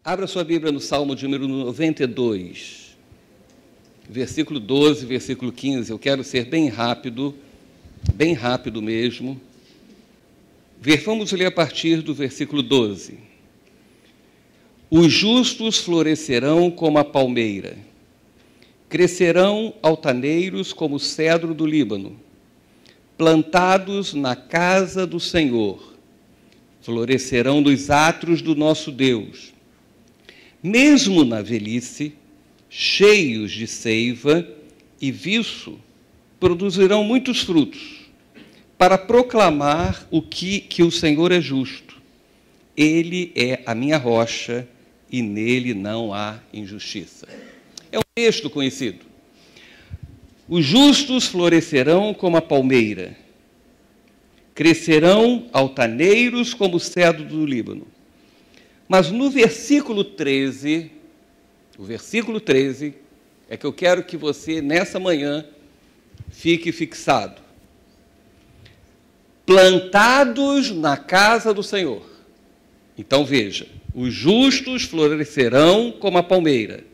Abra sua Bíblia no Salmo de número 92, versículo 12, versículo 15. Eu quero ser bem rápido mesmo. Vamos ler a partir do versículo 12. Os justos florescerão como a palmeira, crescerão altaneiros como o cedro do Líbano, plantados na casa do Senhor, florescerão nos átrios do nosso Deus. Mesmo na velhice, cheios de seiva e viço, produzirão muitos frutos, para proclamar que o Senhor é justo. Ele é a minha rocha e nele não há injustiça. É um texto conhecido. Os justos florescerão como a palmeira, crescerão altaneiros como o cedro do Líbano. Mas no versículo 13, é que eu quero que você, nessa manhã, fique fixado. Plantados na casa do Senhor. Então veja, os justos florescerão como a palmeira.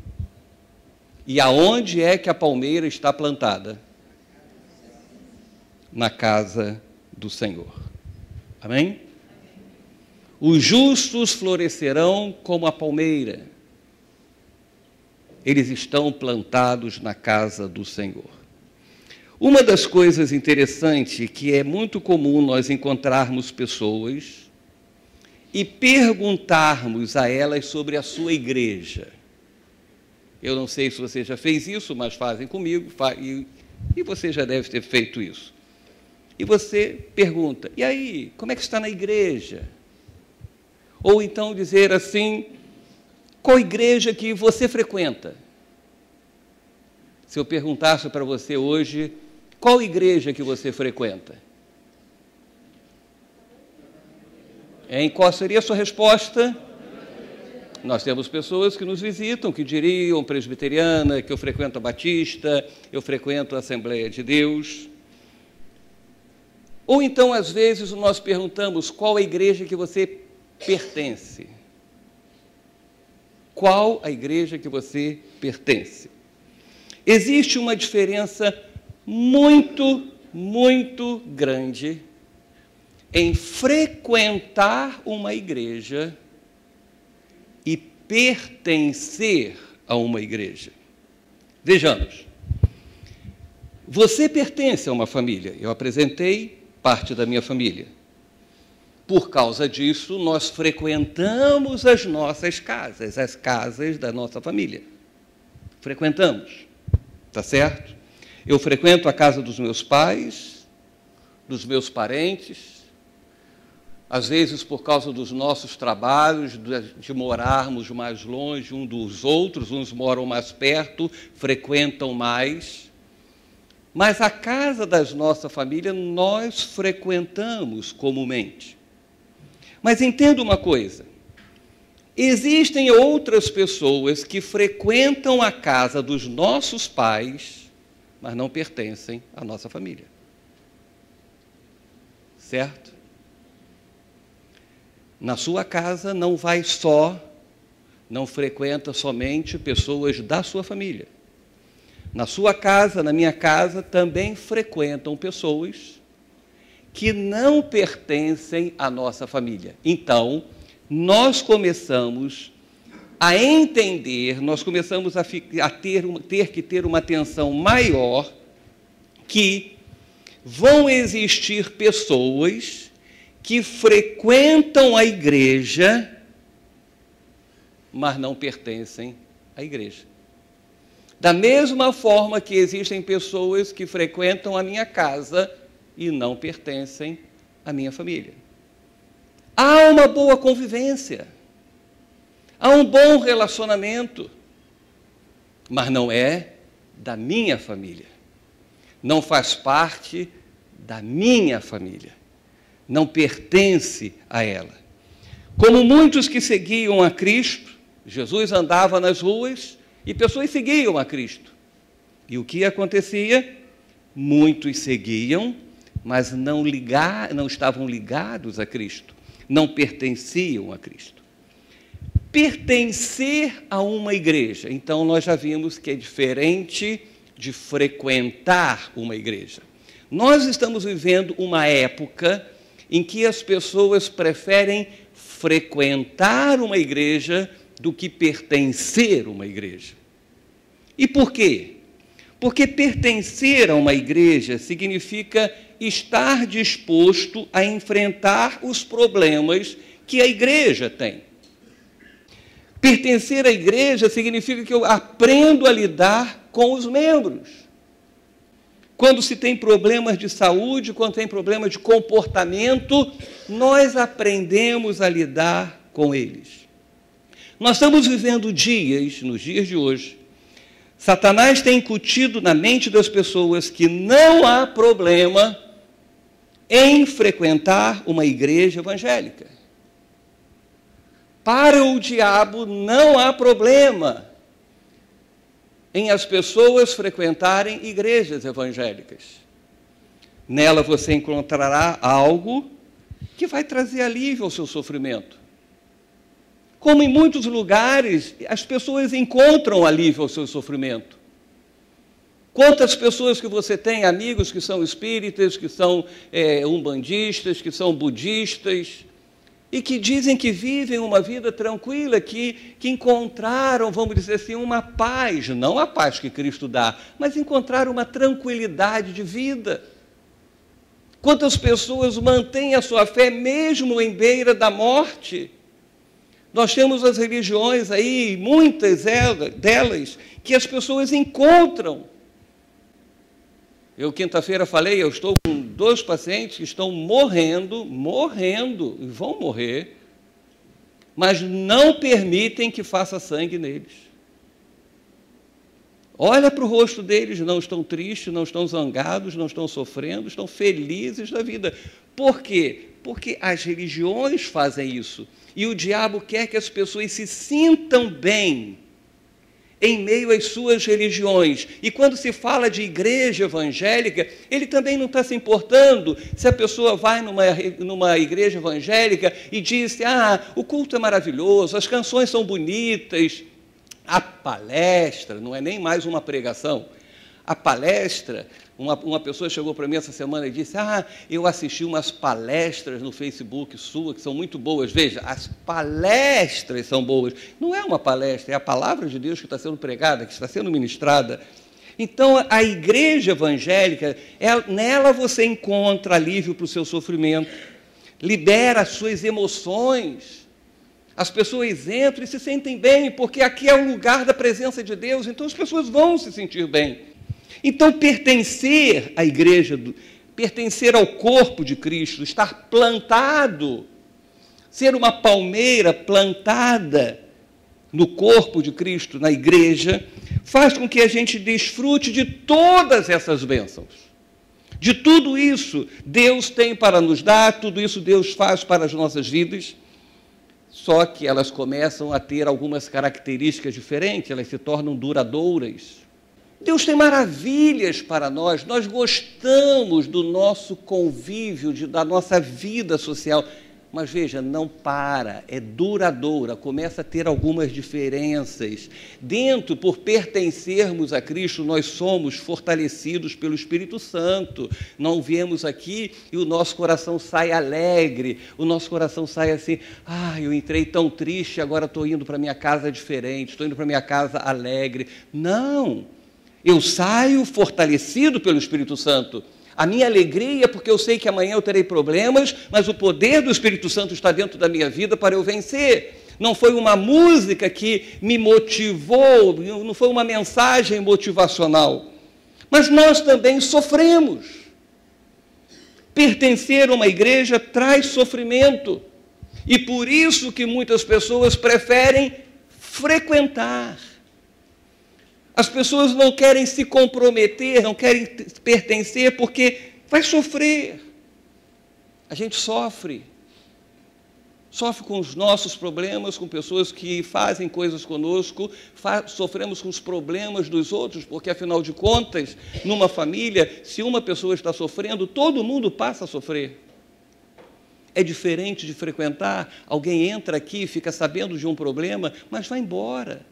E aonde é que a palmeira está plantada? Na casa do Senhor. Amém? Os justos florescerão como a palmeira. Eles estão plantados na casa do Senhor. Uma das coisas interessantes que é muito comum nós encontrarmos pessoas e perguntarmos a elas sobre a sua igreja. Eu não sei se você já fez isso, mas fazem comigo, e você já deve ter feito isso. E você pergunta, e aí, como é que está na igreja? Ou então dizer assim, qual igreja que você frequenta? Se eu perguntasse para você hoje, qual igreja que você frequenta? Qual seria a sua resposta? Nós temos pessoas que nos visitam, que diriam presbiteriana, que eu frequento a Batista, eu frequento a Assembleia de Deus. Ou então, às vezes, nós perguntamos qual a igreja que você pertence. Qual a igreja que você pertence? Existe uma diferença muito grande em frequentar uma igreja e pertencer a uma igreja. Vejamos. Você pertence a uma família. Eu apresentei parte da minha família. Por causa disso, nós frequentamos as nossas casas, as casas da nossa família. Frequentamos, tá certo? Eu frequento a casa dos meus pais, dos meus parentes, às vezes por causa dos nossos trabalhos, de morarmos mais longe uns dos outros, uns moram mais perto, frequentam mais. Mas a casa da nossa família nós frequentamos comumente. Mas entenda uma coisa, existem outras pessoas que frequentam a casa dos nossos pais, mas não pertencem à nossa família. Certo? Na sua casa não frequenta somente pessoas da sua família. Na sua casa, na minha casa, também frequentam pessoas que não pertencem à nossa família. Então, nós começamos a entender, nós começamos a ter que ter uma atenção maior que vão existir pessoas que frequentam a igreja, mas não pertencem à igreja. Da mesma forma que existem pessoas que frequentam a minha casa e não pertencem à minha família. Há uma boa convivência, há um bom relacionamento, mas não é da minha família, não faz parte da minha família, não pertence a ela. Como muitos que seguiam a Cristo, Jesus andava nas ruas e pessoas seguiam a Cristo. E o que acontecia? Muitos seguiam, mas não estavam ligados a Cristo, não pertenciam a Cristo. Pertencer a uma igreja. Então, nós já vimos que é diferente de frequentar uma igreja. Nós estamos vivendo uma época em que as pessoas preferem frequentar uma igreja do que pertencer a uma igreja. E por quê? Porque pertencer a uma igreja significa estar disposto a enfrentar os problemas que a igreja tem. Pertencer à igreja significa que eu aprendo a lidar com os membros. Quando se tem problemas de saúde, quando tem problemas de comportamento, nós aprendemos a lidar com eles. Nós estamos vivendo dias, nos dias de hoje, Satanás tem incutido na mente das pessoas que não há problema em frequentar uma igreja evangélica. Para o diabo não há problema em as pessoas frequentarem igrejas evangélicas. Nela você encontrará algo que vai trazer alívio ao seu sofrimento. Como em muitos lugares, as pessoas encontram alívio ao seu sofrimento. Quantas pessoas que você tem, amigos que são espíritas, que são umbandistas, que são budistas, e que dizem que vivem uma vida tranquila, que encontraram, vamos dizer assim, uma paz, não a paz que Cristo dá, mas encontraram uma tranquilidade de vida. Quantas pessoas mantêm a sua fé mesmo em beira da morte? Nós temos as religiões aí, muitas delas, que as pessoas encontram. Eu, quinta-feira, falei, eu estou com 2 pacientes que estão morrendo, e vão morrer, mas não permitem que faça sangue neles. Olha para o rosto deles, não estão tristes, não estão zangados, não estão sofrendo, estão felizes da vida. Por quê? Porque as religiões fazem isso. E o diabo quer que as pessoas se sintam bem em meio às suas religiões. E quando se fala de igreja evangélica, ele também não está se importando se a pessoa vai numa igreja evangélica e diz, o culto é maravilhoso, as canções são bonitas, a palestra, não é nem mais uma pregação, a palestra, uma pessoa chegou para mim essa semana e disse, eu assisti umas palestras no Facebook sua que são muito boas. Veja, as palestras são boas. Não é uma palestra, é a palavra de Deus que está sendo pregada, que está sendo ministrada. Então, a igreja evangélica, nela você encontra alívio para o seu sofrimento, libera as suas emoções. As pessoas entram e se sentem bem, porque aqui é o lugar da presença de Deus, então as pessoas vão se sentir bem. Então, pertencer à igreja, pertencer ao corpo de Cristo, estar plantado, ser uma palmeira plantada no corpo de Cristo, na igreja, faz com que a gente desfrute de todas essas bênçãos. De tudo isso, Deus tem para nos dar, tudo isso Deus faz para as nossas vidas, só que elas começam a ter algumas características diferentes, elas se tornam duradouras. Deus tem maravilhas para nós, nós gostamos do nosso convívio, da nossa vida social, mas veja, não para, é duradoura, começa a ter algumas diferenças. Por pertencermos a Cristo, nós somos fortalecidos pelo Espírito Santo, não viemos aqui e o nosso coração sai alegre, o nosso coração sai assim, eu entrei tão triste, agora estou indo para minha casa diferente, estou indo para minha casa alegre. Não! Eu saio fortalecido pelo Espírito Santo. A minha alegria é porque eu sei que amanhã eu terei problemas, mas o poder do Espírito Santo está dentro da minha vida para eu vencer. Não foi uma música que me motivou, não foi uma mensagem motivacional. Mas nós também sofremos. Pertencer a uma igreja traz sofrimento. E por isso que muitas pessoas preferem frequentar. As pessoas não querem se comprometer, não querem pertencer, porque vai sofrer. A gente sofre. Sofre com os nossos problemas, com pessoas que fazem coisas conosco, sofremos com os problemas dos outros, porque, afinal de contas, numa família, se uma pessoa está sofrendo, todo mundo passa a sofrer. É diferente de frequentar, alguém entra aqui, fica sabendo de um problema, mas vai embora,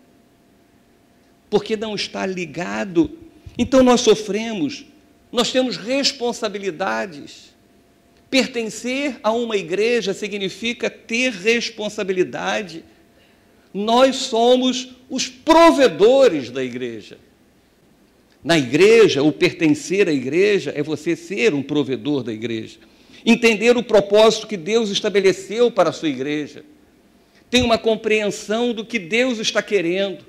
porque não está ligado. Então nós sofremos, nós temos responsabilidades. Pertencer a uma igreja significa ter responsabilidade. Nós somos os provedores da igreja. Na igreja, o pertencer à igreja é você ser um provedor da igreja. Entender o propósito que Deus estabeleceu para a sua igreja. Tem uma compreensão do que Deus está querendo.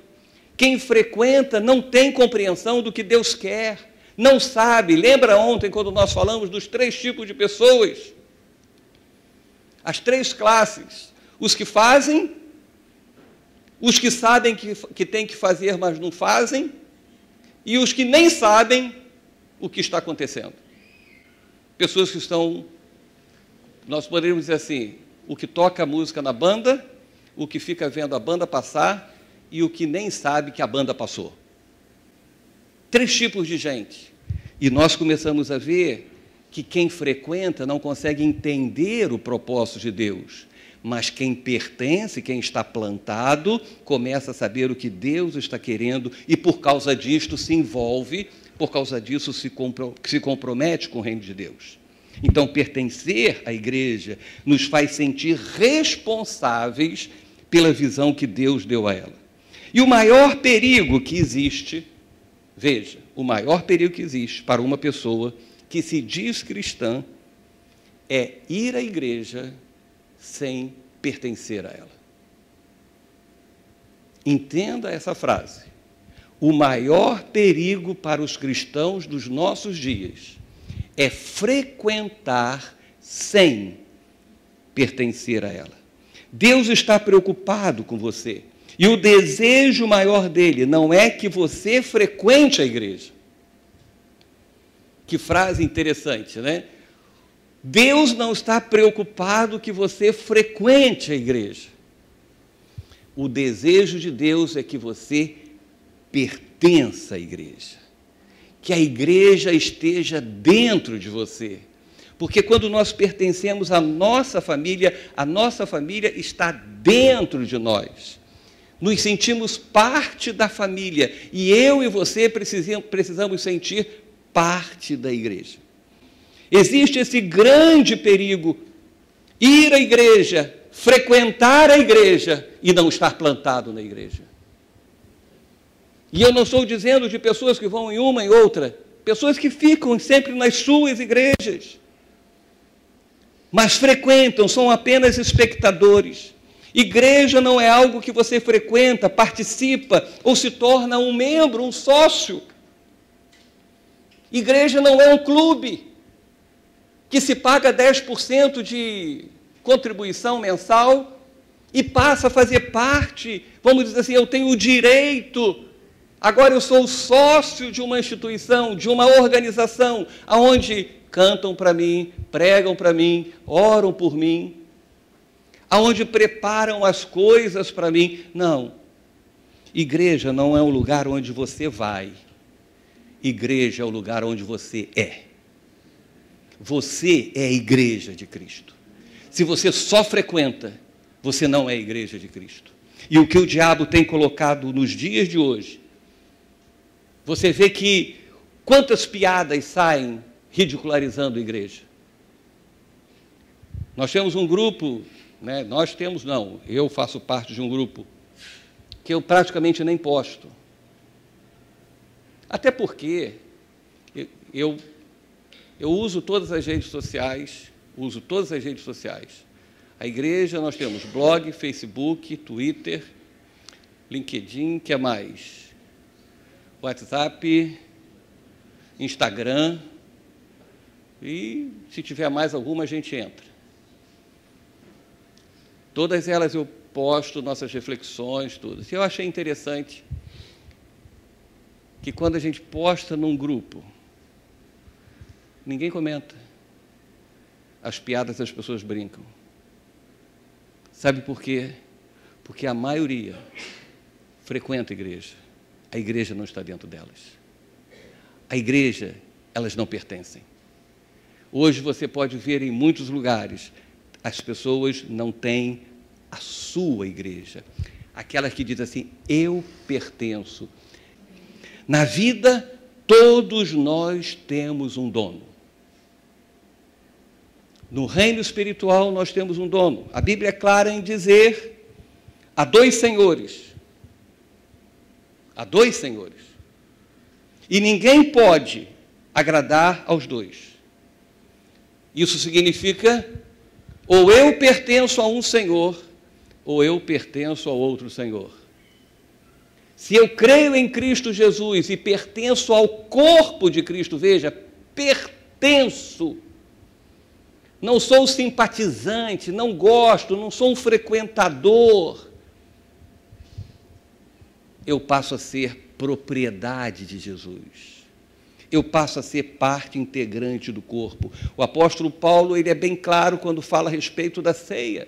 Quem frequenta não tem compreensão do que Deus quer. Não sabe. Lembra ontem quando nós falamos dos 3 tipos de pessoas? As 3 classes. Os que fazem, os que sabem que tem que fazer, mas não fazem, e os que nem sabem o que está acontecendo. Pessoas que estão, nós poderíamos dizer assim, o que toca a música na banda, o que fica vendo a banda passar e o que nem sabe que a banda passou. 3 tipos de gente. E nós começamos a ver que quem frequenta não consegue entender o propósito de Deus, mas quem pertence, quem está plantado, começa a saber o que Deus está querendo e por causa disto se envolve, por causa disso se compromete com o reino de Deus. Então, pertencer à igreja nos faz sentir responsáveis pela visão que Deus deu a ela. E o maior perigo que existe, veja, o maior perigo que existe para uma pessoa que se diz cristã é ir à igreja sem pertencer a ela. Entenda essa frase. O maior perigo para os cristãos dos nossos dias é frequentar sem pertencer a ela. Deus está preocupado com você. E o desejo maior dele não é que você frequente a igreja. Que frase interessante, né? Deus não está preocupado que você frequente a igreja. O desejo de Deus é que você pertença à igreja. Que a igreja esteja dentro de você. Porque quando nós pertencemos à nossa família está dentro de nós. Nos sentimos parte da família. E eu e você precisamos sentir parte da igreja. Existe esse grande perigo, ir à igreja, frequentar a igreja e não estar plantado na igreja. E eu não estou dizendo de pessoas que vão em uma e outra, pessoas que ficam sempre nas suas igrejas, mas frequentam, são apenas espectadores. Igreja não é algo que você frequenta, participa ou se torna um membro, um sócio. Igreja não é um clube que se paga 10% de contribuição mensal e passa a fazer parte, vamos dizer assim, eu tenho o direito, agora eu sou sócio de uma instituição, de uma organização, onde cantam para mim, pregam para mim, oram por mim, aonde preparam as coisas para mim. Não. Igreja não é um lugar onde você vai. Igreja é o lugar onde você é. Você é a igreja de Cristo. Se você só frequenta, você não é a igreja de Cristo. E o que o diabo tem colocado nos dias de hoje, você vê que quantas piadas saem ridicularizando a igreja. Nós temos um grupo, né? Eu faço parte de um grupo que eu praticamente nem posto. Até porque eu uso todas as redes sociais, A igreja, nós temos blog, Facebook, Twitter, LinkedIn, que é mais? WhatsApp, Instagram, e se tiver mais alguma, a gente entra. Todas elas eu posto nossas reflexões, tudo. E eu achei interessante que quando a gente posta num grupo, ninguém comenta. As piadas as pessoas brincam. Sabe por quê? Porque a maioria frequenta a igreja. A igreja não está dentro delas. A igreja, elas não pertencem. Hoje você pode ver em muitos lugares as pessoas não têm a sua igreja. Aquelas que dizem assim, eu pertenço. Na vida, todos nós temos um dono. No reino espiritual, nós temos um dono. A Bíblia é clara em dizer, há dois senhores. Há dois senhores. E ninguém pode agradar aos dois. Isso significa, ou eu pertenço a um senhor, ou eu pertenço a outro senhor. Se eu creio em Cristo Jesus e pertenço ao corpo de Cristo, veja, pertenço. Não sou simpatizante, não gosto, não sou um frequentador. Eu passo a ser propriedade de Jesus. Eu passo a ser parte integrante do corpo. O apóstolo Paulo, ele é bem claro quando fala a respeito da ceia.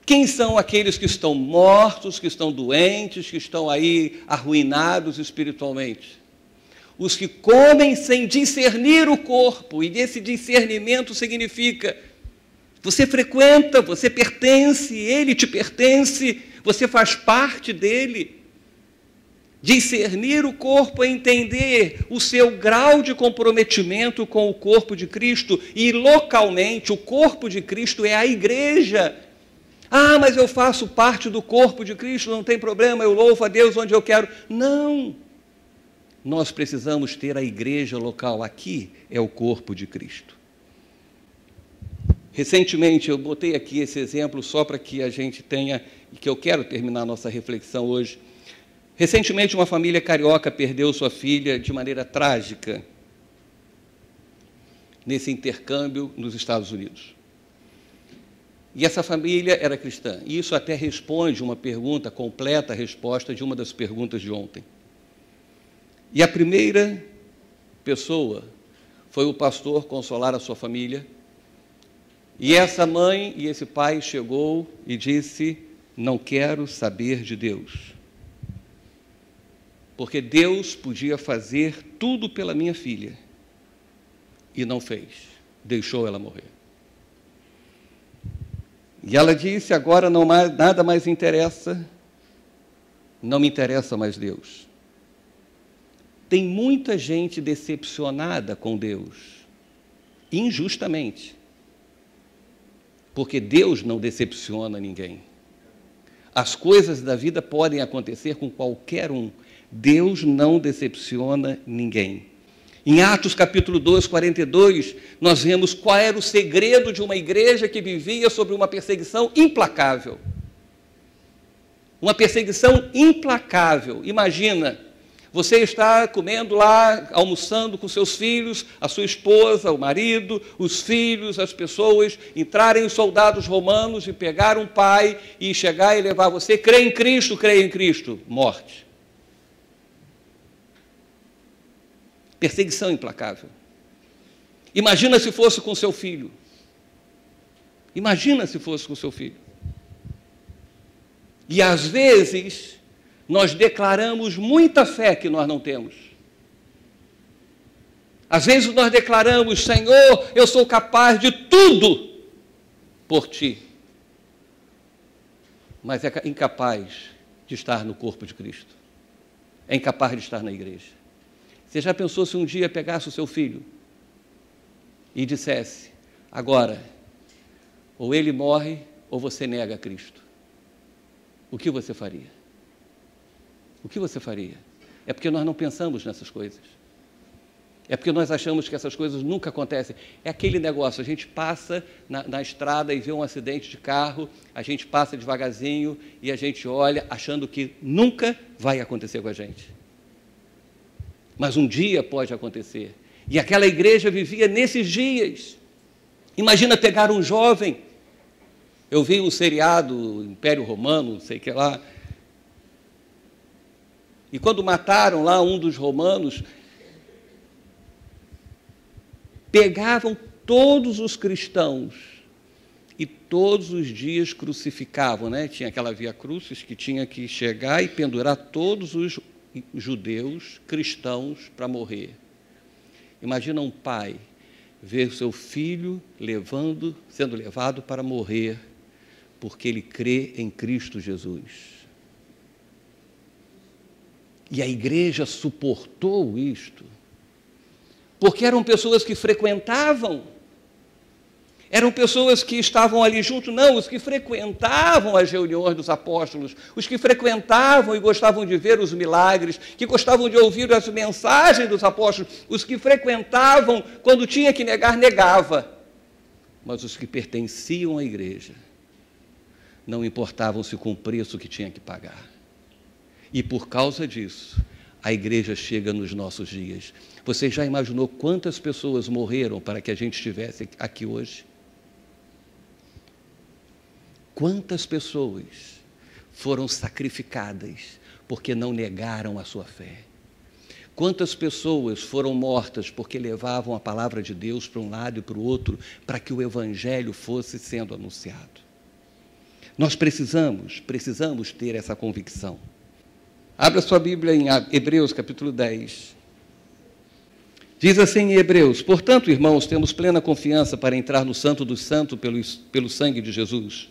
Quem são aqueles que estão mortos, que estão doentes, que estão aí arruinados espiritualmente? Os que comem sem discernir o corpo, e esse discernimento significa, você frequenta, você pertence, ele te pertence, você faz parte dele. Discernir o corpo é entender o seu grau de comprometimento com o corpo de Cristo, e localmente o corpo de Cristo é a igreja. Ah, mas eu faço parte do corpo de Cristo, não tem problema, eu louvo a Deus onde eu quero. Não. Nós precisamos ter a igreja local. Aqui é o corpo de Cristo. Recentemente, eu botei aqui esse exemplo só para que a gente tenha, e que eu quero terminar a nossa reflexão hoje. Recentemente, uma família carioca perdeu sua filha de maneira trágica nesse intercâmbio nos Estados Unidos. E essa família era cristã. E isso até responde uma pergunta, completa a resposta de uma das perguntas de ontem. E a primeira pessoa foi o pastor consolar a sua família. E essa mãe e esse pai chegou e disse, não quero saber de Deus. Porque Deus podia fazer tudo pela minha filha. E não fez. Deixou ela morrer. E ela disse, agora não mais, nada mais interessa, não me interessa mais Deus. Tem muita gente decepcionada com Deus, injustamente, porque Deus não decepciona ninguém. As coisas da vida podem acontecer com qualquer um, Deus não decepciona ninguém. Em Atos capítulo 2, 42, nós vemos qual era o segredo de uma igreja que vivia sobre uma perseguição implacável. Uma perseguição implacável. Imagina, você está comendo lá, almoçando com seus filhos, a sua esposa, o marido, os filhos, as pessoas, entrarem os soldados romanos e pegar um pai e chegar e levar você, crê em Cristo, morte. Perseguição implacável. Imagina se fosse com seu filho. Imagina se fosse com seu filho. E às vezes nós declaramos muita fé que nós não temos. Às vezes nós declaramos, Senhor, eu sou capaz de tudo por Ti. Mas é incapaz de estar no corpo de Cristo. É incapaz de estar na igreja. Você já pensou se um dia pegasse o seu filho e dissesse, agora, ou ele morre ou você nega a Cristo? O que você faria? O que você faria? É porque nós não pensamos nessas coisas. É porque nós achamos que essas coisas nunca acontecem. É aquele negócio, a gente passa na estrada e vê um acidente de carro, a gente passa devagarzinho e a gente olha achando que nunca vai acontecer com a gente. Mas um dia pode acontecer. E aquela igreja vivia nesses dias. Imagina pegar um jovem. Eu vi um seriado, Império Romano, não sei o que lá. E quando mataram lá um dos romanos, pegavam todos os cristãos e todos os dias crucificavam, né? Tinha aquela via crucis que tinha que chegar e pendurar todos os judeus, cristãos, para morrer. Imagina um pai ver seu filho sendo levado para morrer, porque ele crê em Cristo Jesus. E a igreja suportou isto, porque eram pessoas que frequentavam, eram pessoas que estavam ali junto, não, os que frequentavam as reuniões dos apóstolos, os que frequentavam e gostavam de ver os milagres, que gostavam de ouvir as mensagens dos apóstolos, os que frequentavam, quando tinha que negar, negava. Mas os que pertenciam à igreja, não importavam-se com o preço que tinha que pagar. E por causa disso, a igreja chega nos nossos dias. Você já imaginou quantas pessoas morreram para que a gente estivesse aqui hoje? Quantas pessoas foram sacrificadas porque não negaram a sua fé? Quantas pessoas foram mortas porque levavam a palavra de Deus para um lado e para o outro, para que o evangelho fosse sendo anunciado? Nós precisamos ter essa convicção. Abra sua Bíblia em Hebreus, capítulo 10. Diz assim em Hebreus: portanto, irmãos, temos plena confiança para entrar no Santo dos Santos pelo sangue de Jesus,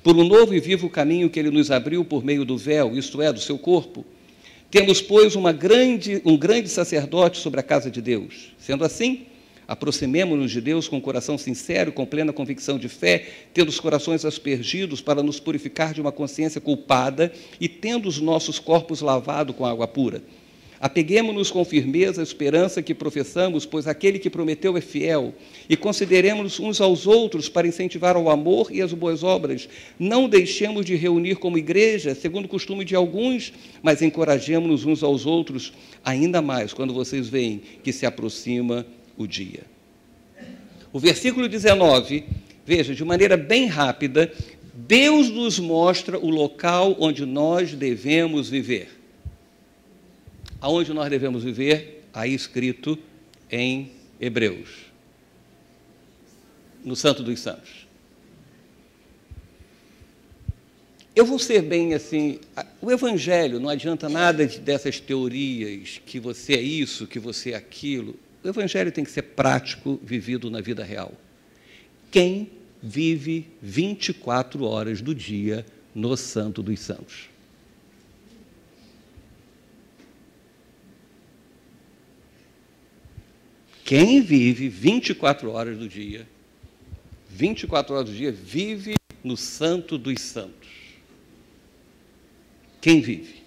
por um novo e vivo caminho que ele nos abriu por meio do véu, isto é, do seu corpo. Temos, pois, um grande sacerdote sobre a casa de Deus. Sendo assim, aproximemo-nos de Deus com um coração sincero, com plena convicção de fé, tendo os corações aspergidos para nos purificar de uma consciência culpada e tendo os nossos corpos lavados com água pura. Apeguemo-nos com firmeza à esperança que professamos, pois aquele que prometeu é fiel, e consideremos uns aos outros para incentivar ao amor e às boas obras. Não deixemos de reunir como igreja, segundo o costume de alguns, mas encorajemo-nos uns aos outros, ainda mais quando vocês veem que se aproxima o dia. O versículo 19, veja, de maneira bem rápida, Deus nos mostra o local onde nós devemos viver. Aonde nós devemos viver? Aí escrito em Hebreus, no Santo dos Santos. Eu vou ser bem assim, o Evangelho não adianta nada dessas teorias, que você é isso, que você é aquilo. O Evangelho tem que ser prático, vivido na vida real. Quem vive 24 horas do dia no Santo dos Santos? Quem vive 24 horas do dia, vive no Santo dos Santos. Quem vive?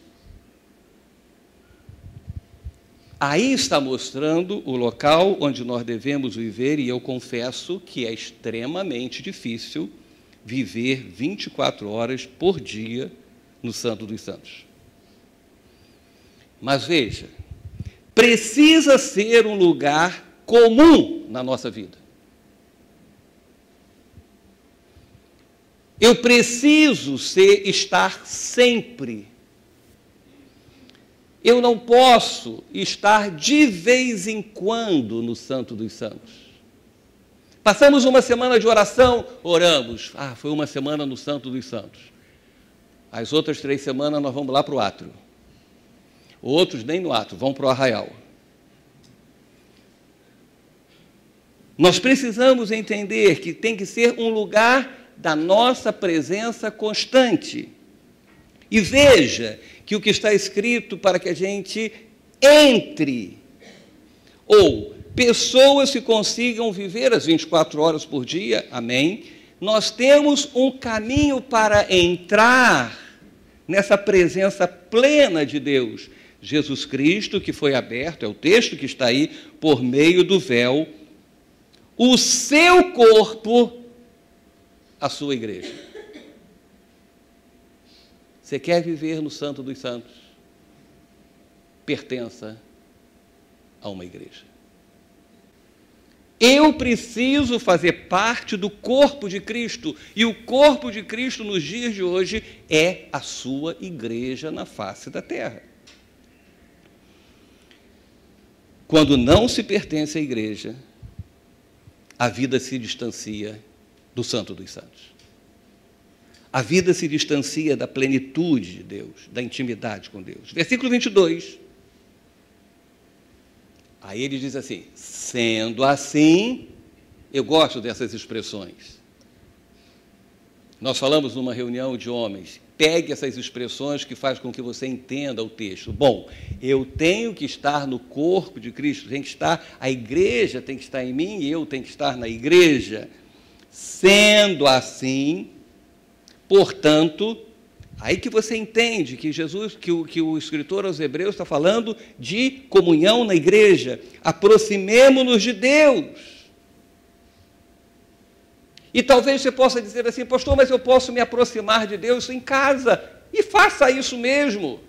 Aí está mostrando o local onde nós devemos viver, e eu confesso que é extremamente difícil viver 24 horas por dia no Santo dos Santos. Mas veja, precisa ser um lugar comum na nossa vida. Eu preciso estar sempre. Eu não posso estar de vez em quando no Santo dos Santos. Passamos uma semana de oração, oramos. Foi uma semana no Santo dos Santos. As outras 3 semanas nós vamos lá para o átrio. Outros nem no átrio, vão para o arraial. Nós precisamos entender que tem que ser um lugar da nossa presença constante. E veja que o que está escrito para que a gente entre, ou pessoas que consigam viver as 24 horas por dia, amém? Nós temos um caminho para entrar nessa presença plena de Deus. Jesus Cristo, que foi aberto, é o texto que está aí, por meio do véu, o seu corpo, a sua igreja. Você quer viver no Santo dos Santos? Pertença a uma igreja. Eu preciso fazer parte do corpo de Cristo, e o corpo de Cristo nos dias de hoje é a sua igreja na face da terra. Quando não se pertence à igreja, a vida se distancia do Santo dos Santos. A vida se distancia da plenitude de Deus, da intimidade com Deus. Versículo 22. Aí ele diz assim: sendo assim, Eu gosto dessas expressões. Nós falamos numa reunião de homens, pegue essas expressões que faz com que você entenda o texto. Bom, eu tenho que estar no corpo de Cristo, a igreja tem que estar em mim e eu tenho que estar na igreja. Sendo assim, portanto, aí que você entende que Jesus, que o escritor aos Hebreus está falando de comunhão na igreja. Aproximemo-nos de Deus. E talvez você possa dizer assim, pastor, mas eu posso me aproximar de Deus em casa. E faça isso mesmo.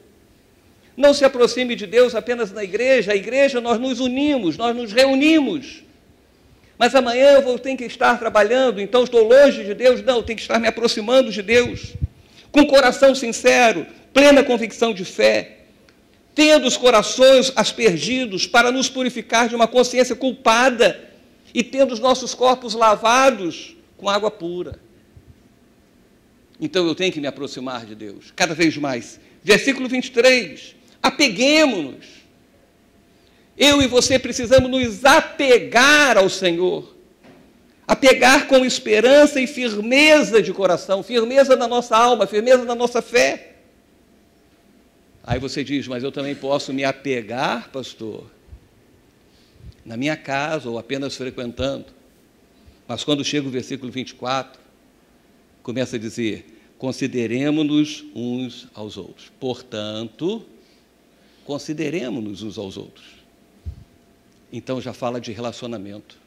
Não se aproxime de Deus apenas na igreja. A igreja, nós nos unimos, nós nos reunimos. Mas amanhã eu vou ter que estar trabalhando, então estou longe de Deus. Não, eu tenho que estar me aproximando de Deus. Com coração sincero, plena convicção de fé. Tendo os corações aspergidos para nos purificar de uma consciência culpada. E tendo os nossos corpos lavados com água pura. Então eu tenho que me aproximar de Deus, cada vez mais. Versículo 23, apeguemo-nos. Eu e você precisamos nos apegar ao Senhor. Apegar com esperança e firmeza de coração, firmeza na nossa alma, firmeza na nossa fé. Aí você diz, mas eu também posso me apegar, pastor, na minha casa ou apenas frequentando. Mas quando chega o versículo 24, começa a dizer, consideremo-nos uns aos outros. Portanto, consideremo-nos uns aos outros. Então já fala de relacionamento.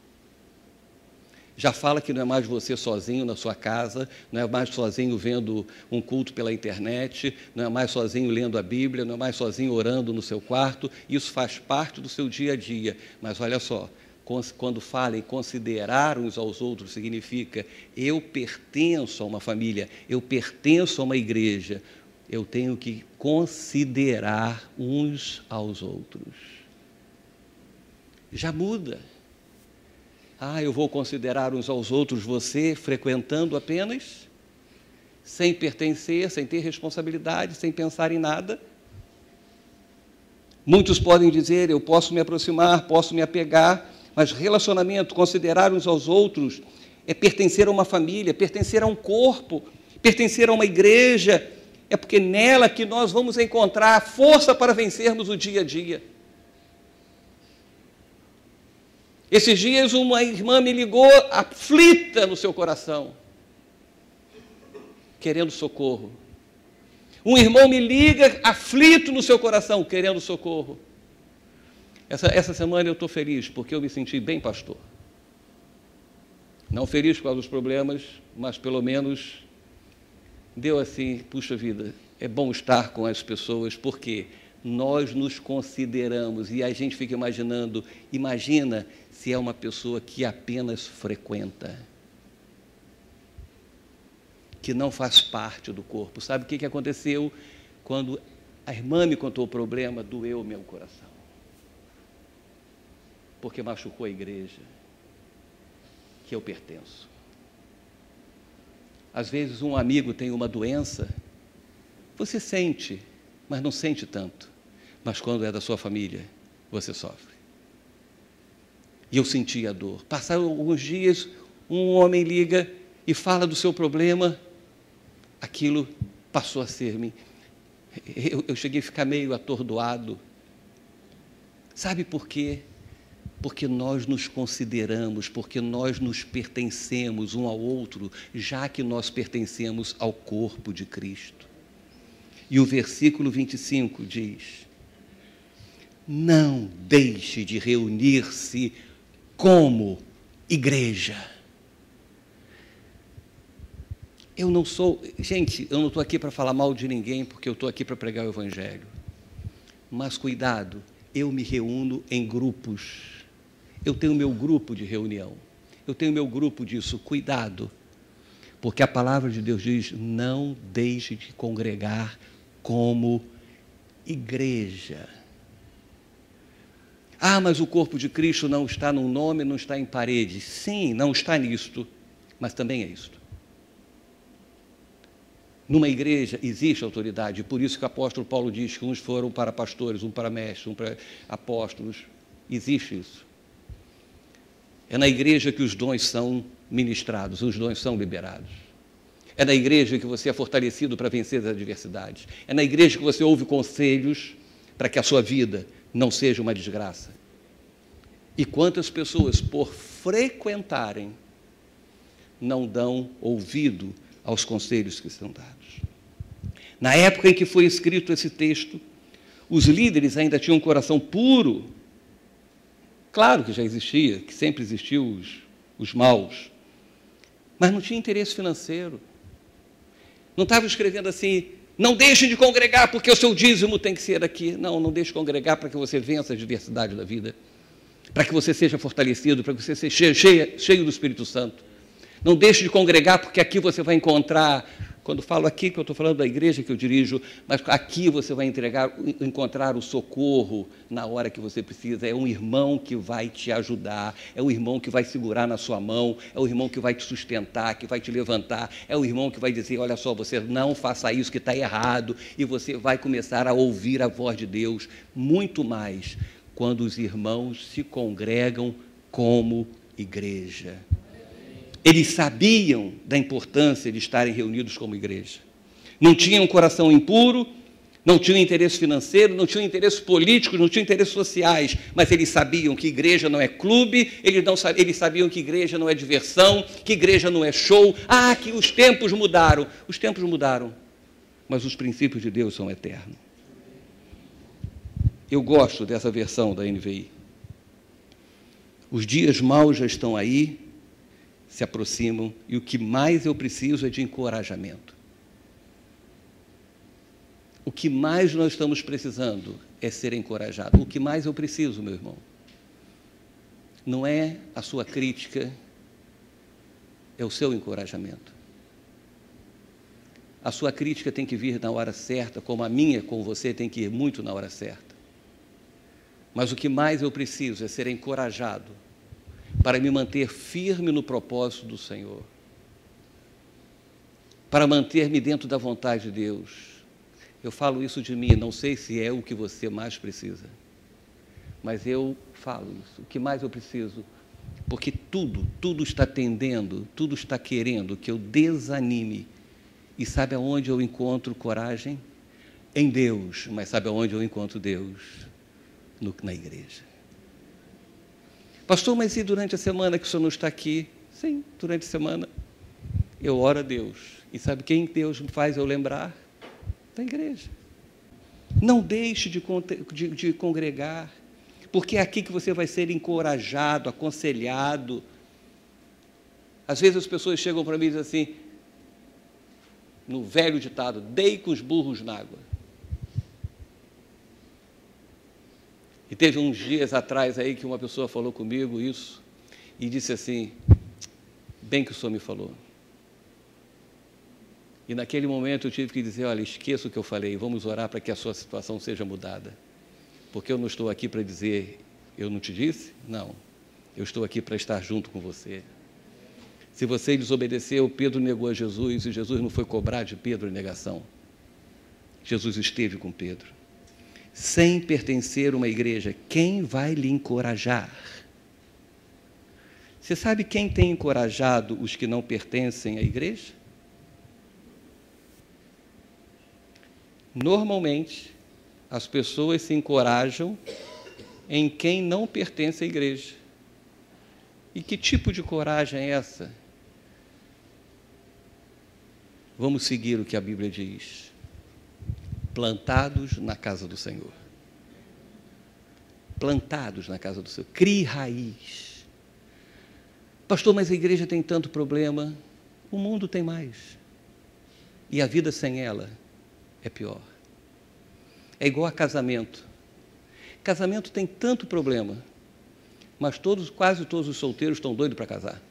Já fala que não é mais você sozinho na sua casa, não é mais sozinho vendo um culto pela internet, não é mais sozinho lendo a Bíblia, não é mais sozinho orando no seu quarto. Isso faz parte do seu dia a dia. Mas olha só, quando fala em considerar uns aos outros, significa eu pertenço a uma família, eu pertenço a uma igreja, eu tenho que considerar uns aos outros. Já muda. Eu vou considerar uns aos outros você frequentando apenas, sem pertencer, sem ter responsabilidade, sem pensar em nada. Muitos podem dizer, eu posso me aproximar, posso me apegar, mas relacionamento, considerar uns aos outros, é pertencer a uma família, pertencer a um corpo, pertencer a uma igreja. É porque nela que nós vamos encontrar a força para vencermos o dia a dia. Esses dias uma irmã me ligou aflita no seu coração, querendo socorro. Um irmão me liga aflito no seu coração, querendo socorro. Essa semana eu estou feliz, porque eu me senti bem pastor. Não feliz por causa dos problemas, mas pelo menos deu assim, puxa vida, é bom estar com as pessoas, porque nós nos consideramos, e a gente fica imaginando, imagina se é uma pessoa que apenas frequenta, que não faz parte do corpo. Sabe o que aconteceu? Quando a irmã me contou o problema, doeu meu coração. Porque machucou a igreja que eu pertenço. Às vezes um amigo tem uma doença, você sente, mas não sente tanto. Mas quando é da sua família, você sofre. E eu senti a dor. Passaram alguns dias, um homem liga e fala do seu problema, aquilo passou a ser-me. Eu cheguei a ficar meio atordoado. Sabe por quê? Porque nós nos consideramos, porque nós nos pertencemos um ao outro, já que nós pertencemos ao corpo de Cristo. E o versículo 25 diz, não deixe de reunir-se como igreja. Eu não estou aqui para falar mal de ninguém, porque eu estou aqui para pregar o Evangelho. Mas cuidado, eu me reúno em grupos. Eu tenho meu grupo de reunião, eu tenho meu grupo disso, cuidado, porque a palavra de Deus diz, não deixe de congregar como igreja. Mas o corpo de Cristo não está num nome, não está em paredes. Sim, não está nisto, mas também é isto. Numa igreja existe autoridade, por isso que o apóstolo Paulo diz que uns foram para pastores, um para mestres, um para apóstolos, existe isso. É na igreja que os dons são ministrados, os dons são liberados. É na igreja que você é fortalecido para vencer as adversidades. É na igreja que você ouve conselhos para que a sua vida não seja uma desgraça. E quantas pessoas, por frequentarem, não dão ouvido aos conselhos que são dados. Na época em que foi escrito esse texto, os líderes ainda tinham um coração puro. Claro que já existia, que sempre existiu os maus, mas não tinha interesse financeiro. Não estava escrevendo assim, não deixem de congregar porque o seu dízimo tem que ser aqui. Não, não deixe de congregar para que você vença a adversidade da vida, para que você seja fortalecido, para que você seja cheio do Espírito Santo. Não deixe de congregar porque aqui você vai encontrar, quando falo aqui, que eu estou falando da igreja que eu dirijo, mas aqui você vai encontrar o socorro na hora que você precisa. É um irmão que vai te ajudar, é um irmão que vai segurar na sua mão, é um irmão que vai te sustentar, que vai te levantar, é um irmão que vai dizer, olha só, você não faça isso que está errado, e você vai começar a ouvir a voz de Deus muito mais quando os irmãos se congregam como igreja. Eles sabiam da importância de estarem reunidos como igreja. Não tinham um coração impuro, não tinham interesse financeiro, não tinham interesse político, não tinham interesses sociais, mas eles sabiam que igreja não é clube, eles sabiam que igreja não é diversão, que igreja não é show. Ah, que os tempos mudaram. Os tempos mudaram, mas os princípios de Deus são eternos. Eu gosto dessa versão da NVI. Os dias maus já estão aí, se aproximam, e o que mais eu preciso é de encorajamento. O que mais nós estamos precisando é ser encorajado. O que mais eu preciso, meu irmão, não é a sua crítica, é o seu encorajamento. A sua crítica tem que vir na hora certa, como a minha com você tem que ir muito na hora certa. Mas o que mais eu preciso é ser encorajado para me manter firme no propósito do Senhor, para manter-me dentro da vontade de Deus. Eu falo isso de mim, não sei se é o que você mais precisa, mas eu falo isso, o que mais eu preciso, porque tudo está tendendo, tudo está querendo que eu desanime. E sabe aonde eu encontro coragem? Em Deus. Mas sabe aonde eu encontro Deus? Na igreja. Pastor, mas e durante a semana que o senhor não está aqui? Sim, durante a semana eu oro a Deus. E sabe quem Deus me faz eu lembrar? Da igreja. Não deixe de congregar, porque é aqui que você vai ser encorajado, aconselhado. Às vezes as pessoas chegam para mim e dizem assim, no velho ditado, dei com os burros na água. E teve uns dias atrás aí que uma pessoa falou comigo isso e disse assim, bem que o senhor me falou. E naquele momento eu tive que dizer, olha, esqueça o que eu falei, vamos orar para que a sua situação seja mudada. Porque eu não estou aqui para dizer, eu não te disse? Não, eu estou aqui para estar junto com você. Se você desobedeceu, Pedro negou a Jesus e Jesus não foi cobrar de Pedro em negação. Jesus esteve com Pedro. Sem pertencer a uma igreja, quem vai lhe encorajar? Você sabe quem tem encorajado os que não pertencem à igreja? Normalmente, as pessoas se encorajam em quem não pertence à igreja. E que tipo de coragem é essa? Vamos seguir o que a Bíblia diz. Plantados na casa do Senhor. Plantados na casa do Senhor. Crie raiz. Pastor, mas a igreja tem tanto problema. O mundo tem mais. E a vida sem ela é pior. É igual a casamento. Casamento tem tanto problema, mas quase todos os solteiros estão doidos para casar.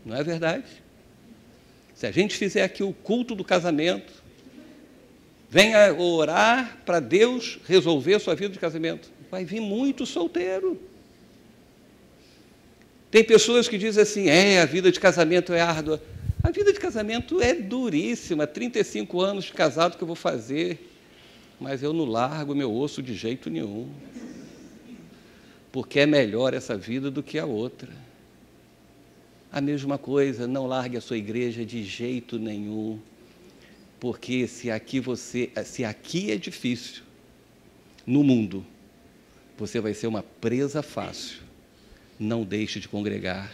Não é verdade? Se a gente fizer aqui o culto do casamento, venha orar para Deus resolver a sua vida de casamento. Vai vir muito solteiro. Tem pessoas que dizem assim, a vida de casamento é árdua. A vida de casamento é duríssima, 35 anos de casado que eu vou fazer, mas eu não largo meu osso de jeito nenhum. porque é melhor essa vida do que a outra. A mesma coisa, não largue a sua igreja de jeito nenhum, porque se aqui é difícil, no mundo, você vai ser uma presa fácil. Não deixe de congregar.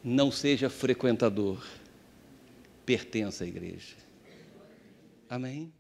Não seja frequentador. Pertença à igreja. Amém?